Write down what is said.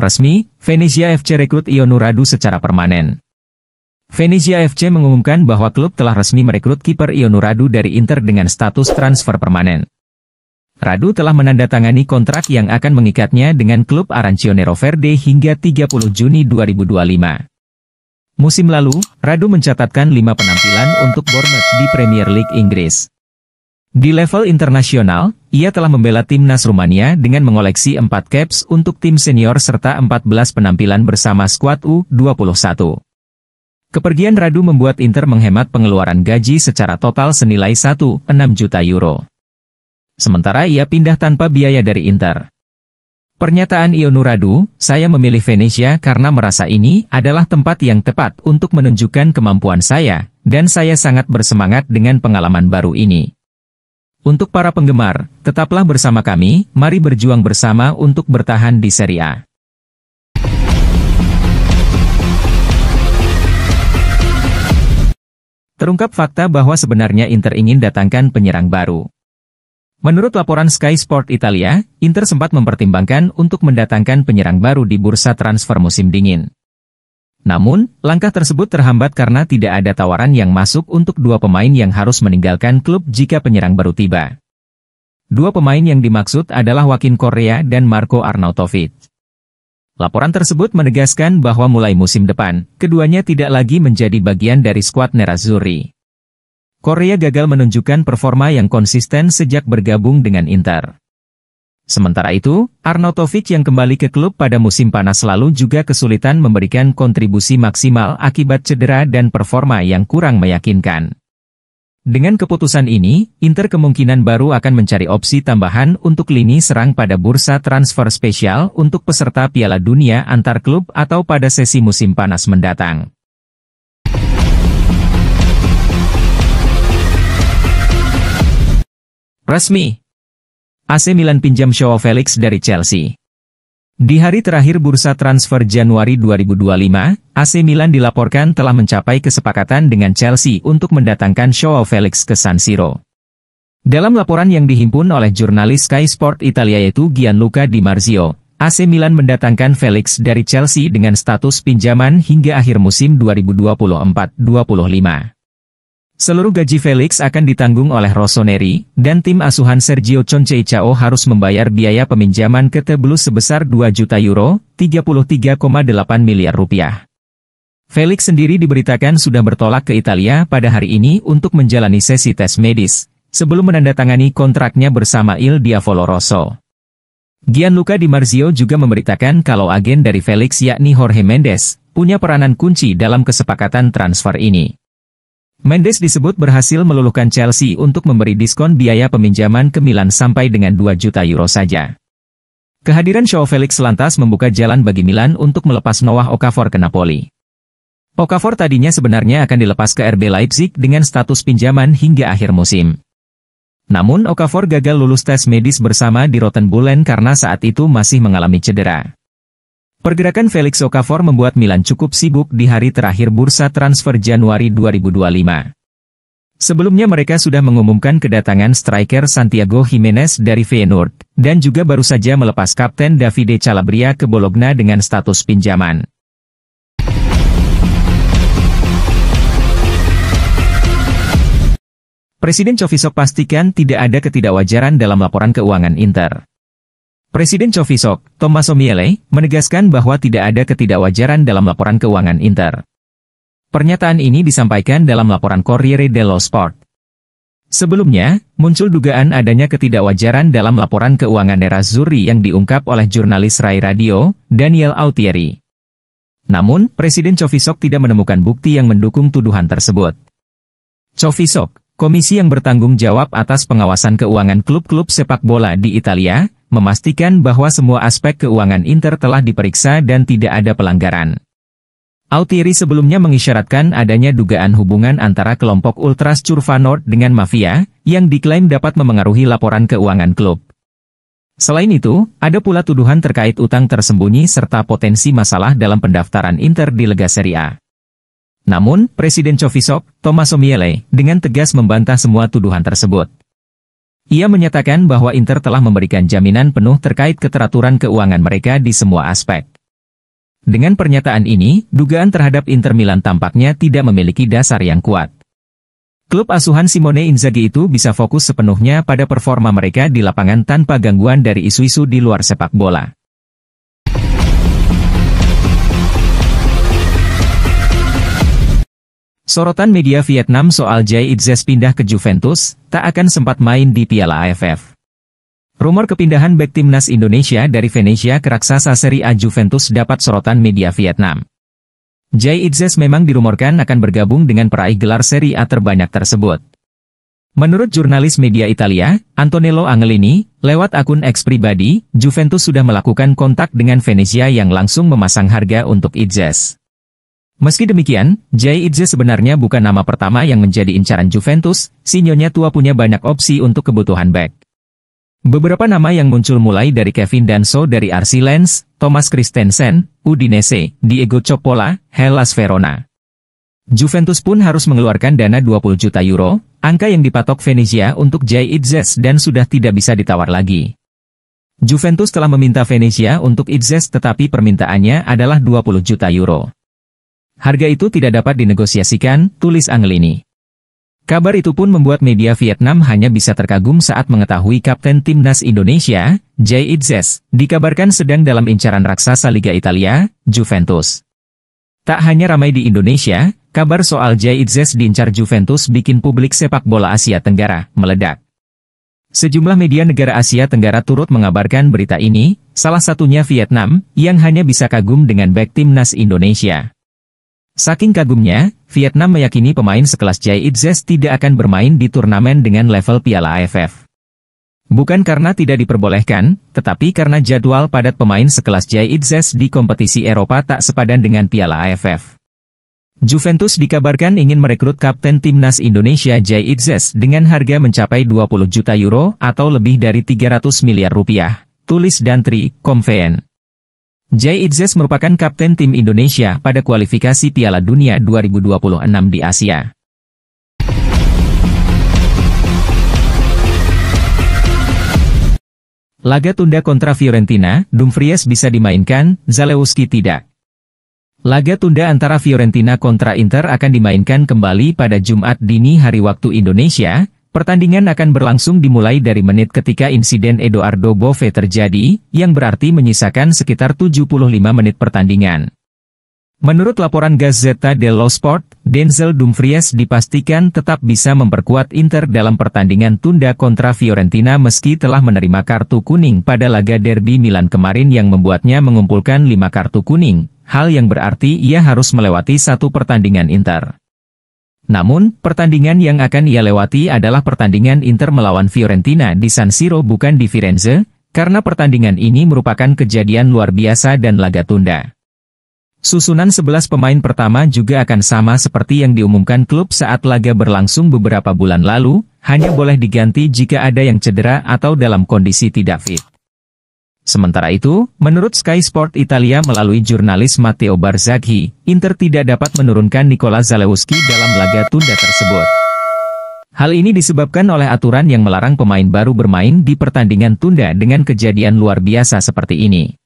resmi, Venezia FC rekrut Ionur Radu secara permanen. Venezia FC mengumumkan bahwa klub telah resmi merekrut kiper Ionur Radu dari Inter dengan status transfer permanen. Radu telah menandatangani kontrak yang akan mengikatnya dengan klub Arancione Verde hingga 30 Juni 2025. Musim lalu, Radu mencatatkan 5 penampilan untuk Bournemouth di Premier League Inggris. Di level internasional, ia telah membela timnas Rumania dengan mengoleksi 4 caps untuk tim senior serta 14 penampilan bersama skuad U21. Kepergian Radu membuat Inter menghemat pengeluaran gaji secara total senilai 1,6 juta euro. Sementara ia pindah tanpa biaya dari Inter. Pernyataan Ionur Radu, "Saya memilih Venezia karena merasa ini adalah tempat yang tepat untuk menunjukkan kemampuan saya, dan saya sangat bersemangat dengan pengalaman baru ini. Untuk para penggemar, tetaplah bersama kami, mari berjuang bersama untuk bertahan di Serie A." Terungkap fakta bahwa sebenarnya Inter ingin datangkan penyerang baru. Menurut laporan Sky Sport Italia, Inter sempat mempertimbangkan untuk mendatangkan penyerang baru di bursa transfer musim dingin. Namun, langkah tersebut terhambat karena tidak ada tawaran yang masuk untuk 2 pemain yang harus meninggalkan klub jika penyerang baru tiba. 2 pemain yang dimaksud adalah Joaquin Correa dan Marco Arnautovic. Laporan tersebut menegaskan bahwa mulai musim depan, keduanya tidak lagi menjadi bagian dari skuad Nerazzurri. Correa gagal menunjukkan performa yang konsisten sejak bergabung dengan Inter. Sementara itu, Arnautovic yang kembali ke klub pada musim panas lalu juga kesulitan memberikan kontribusi maksimal akibat cedera dan performa yang kurang meyakinkan. Dengan keputusan ini, Inter kemungkinan baru akan mencari opsi tambahan untuk lini serang pada bursa transfer spesial untuk peserta Piala Dunia antar klub atau pada sesi musim panas mendatang. Resmi. AC Milan pinjam Joao Felix dari Chelsea. Di hari terakhir bursa transfer Januari 2025, AC Milan dilaporkan telah mencapai kesepakatan dengan Chelsea untuk mendatangkan Joao Felix ke San Siro. Dalam laporan yang dihimpun oleh jurnalis Sky Sport Italia yaitu Gianluca Di Marzio, AC Milan mendatangkan Felix dari Chelsea dengan status pinjaman hingga akhir musim 2024-25. Seluruh gaji Felix akan ditanggung oleh Rossoneri, dan tim asuhan Sergio Conceição harus membayar biaya peminjaman ke The Blues sebesar 2 juta euro, 33,8 miliar rupiah. Felix sendiri diberitakan sudah bertolak ke Italia pada hari ini untuk menjalani sesi tes medis, sebelum menandatangani kontraknya bersama Il Diavolo Rosso. Gianluca Di Marzio juga memberitakan kalau agen dari Felix yakni Jorge Mendes, punya peranan kunci dalam kesepakatan transfer ini. Mendes disebut berhasil meluluhkan Chelsea untuk memberi diskon biaya peminjaman ke Milan sampai dengan 2 juta euro saja. Kehadiran Joao Felix lantas membuka jalan bagi Milan untuk melepas Noah Okafor ke Napoli. Okafor tadinya sebenarnya akan dilepas ke RB Leipzig dengan status pinjaman hingga akhir musim. Namun Okafor gagal lulus tes medis bersama di Rotenbullen karena saat itu masih mengalami cedera. Pergerakan Felix Okafor membuat Milan cukup sibuk di hari terakhir bursa transfer Januari 2025. Sebelumnya mereka sudah mengumumkan kedatangan striker Santiago Gimenez dari Feyenoord, dan juga baru saja melepas Kapten Davide Calabria ke Bologna dengan status pinjaman. Presiden Chovisok pastikan tidak ada ketidakwajaran dalam laporan keuangan Inter. Presiden Chovisok, Tommaso Miele, menegaskan bahwa tidak ada ketidakwajaran dalam laporan keuangan Inter. Pernyataan ini disampaikan dalam laporan Corriere dello Sport. Sebelumnya, muncul dugaan adanya ketidakwajaran dalam laporan keuangan Nerazzurri yang diungkap oleh jurnalis Rai Radio, Daniel Autieri. Namun, Presiden Chovisok tidak menemukan bukti yang mendukung tuduhan tersebut. Chovisok, komisi yang bertanggung jawab atas pengawasan keuangan klub-klub sepak bola di Italia, memastikan bahwa semua aspek keuangan Inter telah diperiksa dan tidak ada pelanggaran. Autieri sebelumnya mengisyaratkan adanya dugaan hubungan antara kelompok Ultras Curva Nord dengan mafia, yang diklaim dapat memengaruhi laporan keuangan klub. Selain itu, ada pula tuduhan terkait utang tersembunyi serta potensi masalah dalam pendaftaran Inter di Lega Serie A. Namun, Presiden Chovisok, Tommaso Miele, dengan tegas membantah semua tuduhan tersebut. Ia menyatakan bahwa Inter telah memberikan jaminan penuh terkait keteraturan keuangan mereka di semua aspek. Dengan pernyataan ini, dugaan terhadap Inter Milan tampaknya tidak memiliki dasar yang kuat. Klub asuhan Simone Inzaghi itu bisa fokus sepenuhnya pada performa mereka di lapangan tanpa gangguan dari isu-isu di luar sepak bola. Sorotan media Vietnam soal Jay Itzes pindah ke Juventus, tak akan sempat main di Piala AFF. Rumor kepindahan bek timnas Indonesia dari Venezia ke raksasa Serie A Juventus dapat sorotan media Vietnam. Jay Itzes memang dirumorkan akan bergabung dengan peraih gelar Serie A terbanyak tersebut. Menurut jurnalis media Italia, Antonello Angelini, lewat akun X pribadi, Juventus sudah melakukan kontak dengan Venezia yang langsung memasang harga untuk Itzes. Meski demikian, Jay Itzes sebenarnya bukan nama pertama yang menjadi incaran Juventus, si nyonya tua punya banyak opsi untuk kebutuhan bek. Beberapa nama yang muncul mulai dari Kevin Danso dari RC Lens, Thomas Christensen, Udinese, Diego Coppola, Hellas Verona. Juventus pun harus mengeluarkan dana 20 juta euro, angka yang dipatok Venezia untuk Jay Itzes dan sudah tidak bisa ditawar lagi. Juventus telah meminta Venezia untuk Itzes tetapi permintaannya adalah 20 juta euro. Harga itu tidak dapat dinegosiasikan, tulis Angelini. Kabar itu pun membuat media Vietnam hanya bisa terkagum saat mengetahui Kapten Timnas Indonesia, Jay Itzes, dikabarkan sedang dalam incaran raksasa Liga Italia, Juventus. Tak hanya ramai di Indonesia, kabar soal Jay Itzes diincar Juventus bikin publik sepak bola Asia Tenggara meledak. Sejumlah media negara Asia Tenggara turut mengabarkan berita ini, salah satunya Vietnam, yang hanya bisa kagum dengan bek Timnas Indonesia. Saking kagumnya, Vietnam meyakini pemain sekelas Jay Itzes tidak akan bermain di turnamen dengan level Piala AFF. Bukan karena tidak diperbolehkan, tetapi karena jadwal padat pemain sekelas Jay Itzes di kompetisi Eropa tak sepadan dengan Piala AFF. Juventus dikabarkan ingin merekrut Kapten Timnas Indonesia Jay Itzes dengan harga mencapai 20 juta euro atau lebih dari 300 miliar rupiah, tulis Dantri, Conveyen. Jay Itzes merupakan kapten tim Indonesia pada kualifikasi Piala Dunia 2026 di Asia. Laga tunda kontra Fiorentina, Dumfries bisa dimainkan, Zalewski tidak. Laga tunda antara Fiorentina kontra Inter akan dimainkan kembali pada Jumat dini hari waktu Indonesia. Pertandingan akan berlangsung dimulai dari menit ketika insiden Edoardo Bove terjadi, yang berarti menyisakan sekitar 75 menit pertandingan. Menurut laporan Gazzetta dello Sport, Denzel Dumfries dipastikan tetap bisa memperkuat Inter dalam pertandingan tunda kontra Fiorentina meski telah menerima kartu kuning pada laga derby Milan kemarin yang membuatnya mengumpulkan 5 kartu kuning, hal yang berarti ia harus melewati satu pertandingan Inter. Namun, pertandingan yang akan ia lewati adalah pertandingan Inter melawan Fiorentina di San Siro bukan di Firenze, karena pertandingan ini merupakan kejadian luar biasa dan laga tunda. Susunan 11 pemain pertama juga akan sama seperti yang diumumkan klub saat laga berlangsung beberapa bulan lalu, hanya boleh diganti jika ada yang cedera atau dalam kondisi tidak fit. Sementara itu, menurut Sky Sport Italia melalui jurnalis Matteo Barzaghi, Inter tidak dapat menurunkan Nicola Zalewski dalam laga tunda tersebut. Hal ini disebabkan oleh aturan yang melarang pemain baru bermain di pertandingan tunda dengan kejadian luar biasa seperti ini.